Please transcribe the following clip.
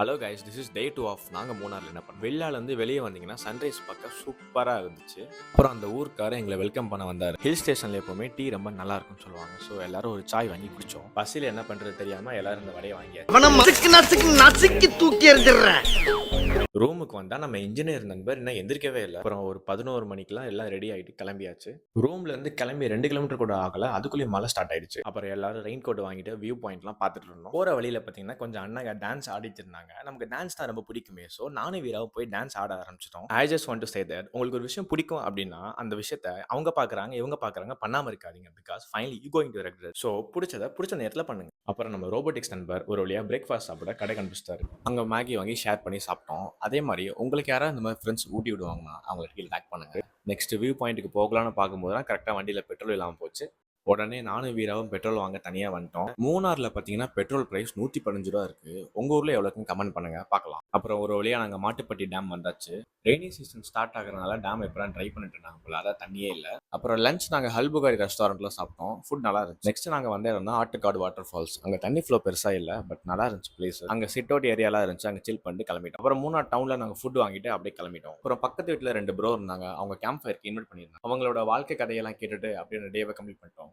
Hello guys, this is day 2 of நாங்கள் மூணாரில் என்ன பண்ணோம். வெள்ளாலேருந்து வெளியே வந்தீங்கன்னா சன்ரைஸ் பார்க்க சூப்பராக இருந்துச்சு. அப்புறம் அந்த ஊருக்காரர் எங்களை வெல்கம் பண்ண வந்தார். ஹில் ஸ்டேஷனில் எப்போவுமே டீ ரொம்ப நல்லா இருக்கும்னு சொல்லுவாங்க. ஸோ எல்லாரும் ஒரு சாய் வாங்கி குடித்தோம். பஸ்ஸில் என்ன பண்ணுறது தெரியாமல் எல்லாரும் இந்த வடையை வாங்கியாச்சு. தூக்கி எறிஞ்சிடுறேன். ரூமுக்கு வந்தால் நம்ம இன்ஜினியர் நண்பர் இன்னும் எந்திரிக்கவே இல்லை. அப்புறம் ஒரு 11 மணிக்கெலாம் எல்லாம் ரெடி ஆகிட்டு கிளம்பியாச்சு. ரூம்லேருந்து கிளம்பி 2 கிலோமீட்டர் கூட ஆகலை, அதுக்குள்ளேயும் மழை ஸ்டார்ட் ஆயிடுச்சு. அப்புறம் எல்லாரும் ரெயின் கோட் வாங்கிட்டு வியூ பாயிண்ட்லாம் பார்த்துட்டு இருந்தோம். போகிற வழியில் பார்த்தீங்கன்னா கொஞ்சம் அண்ணங்க டான்ஸ் ஆடிட்டு இருந்தாங்க. நமக்கு டான்ஸ் தான் ரொம்ப பிடிக்குமே. ஸோ நானும் வீராவும் போய் டான்ஸ் ஆட ஆரம்பிச்சிட்டோம். I just want to say that உங்களுக்கு ஒரு விஷயம் பிடிக்கும் அப்படின்னா அந்த விஷயத்த அவங்க பார்க்குறாங்க, இவங்க பார்க்குறாங்க, பண்ணாமல் இருக்காதீங்க. Because finally you going to regret. So பிடிச்ச நேரத்தில் பண்ணுங்க. அப்புறம் நம்ம ரோபோட்டிக்ஸ் நண்பர் ஒரு வழியாக பிரேக்ஃபாஸ்ட் சாப்பிட கடை கண்டுபிடிச்சாரு. அங்கே மேகி வாங்கி ஷேர் பண்ணி சாப்பிட்டோம். அதே மாதிரி உங்களுக்கு யாராவது இந்த மாதிரி ஃப்ரெண்ட்ஸ் ஊட்டி விடுவாங்கன்னா அவங்களுக்கு கீழே டேக் பண்ணுங்க. நெக்ஸ்ட் வியூ பாயிண்ட்டுக்கு போகலான்னு பார்க்கும்போது தான் கரெக்டாக வண்டியில் பெட்ரோல் இல்லாமல் போச்சு. உடனே நானும் வீராவும் பெட்ரோல் வாங்க தனியாக வந்துட்டோம். மூணாரில் பார்த்தீங்கன்னா பெட்ரோல் ப்ரைஸ் 115 ரூபா இருக்கு. உங்கள் ஊரில் எவ்வளோக்குன்னு கமெண்ட் பண்ணுங்க பார்க்கலாம். அப்புறம் ஒரு வழியாக நாங்கள் மாட்டுப்பட்டி டேம் வந்தாச்சு. ரெய்னி சீசன் ஸ்டார்ட் ஆகிறதுனால டேம் எப்பறம் ட்ரை பண்ணிட்டு இருந்தாங்க போல, அதான் தண்ணியே இல்லை. அப்புறம் லஞ்ச் நாங்கள் ஹல்புகாரி ரெஸ்டாரண்ட்டில் சாப்பிட்டோம். ஃபுட் நல்லா இருந்துச்சு. நெக்ஸ்ட் நாங்கள் வந்த இடம் தான் ஆட்டுக்காடு வாட்டர் ஃபால்ஸ். அங்கே தண்ணி ஃப்ளோ பெருசாக இல்லை, பட் நல்லா இருந்துச்சு பிளேஸ். அங்கே சிட் அவுட் ஏரியாலாம் இருந்துச்சு, அங்கே சில் பண்ணிட்டு கிளம்பிட்டோம். அப்புறம் மூணார் டவுனில் நாங்கள் ஃபுட் வாங்கிட்டு அப்படியே கிளம்பிட்டோம். அப்புறம் பக்கத்து வீட்டில் 2 ப்ரோ இருந்தாங்க, அவங்க கேம்ப் ஃபயருக்கு இன்வைட் பண்ணியிருந்தாங்க. அவங்களோட வாழ்க்கை கதையெல்லாம் கேட்டுட்டு அப்படியே டேவை கம்ப்ளீட் பண்ணிட்டோம்.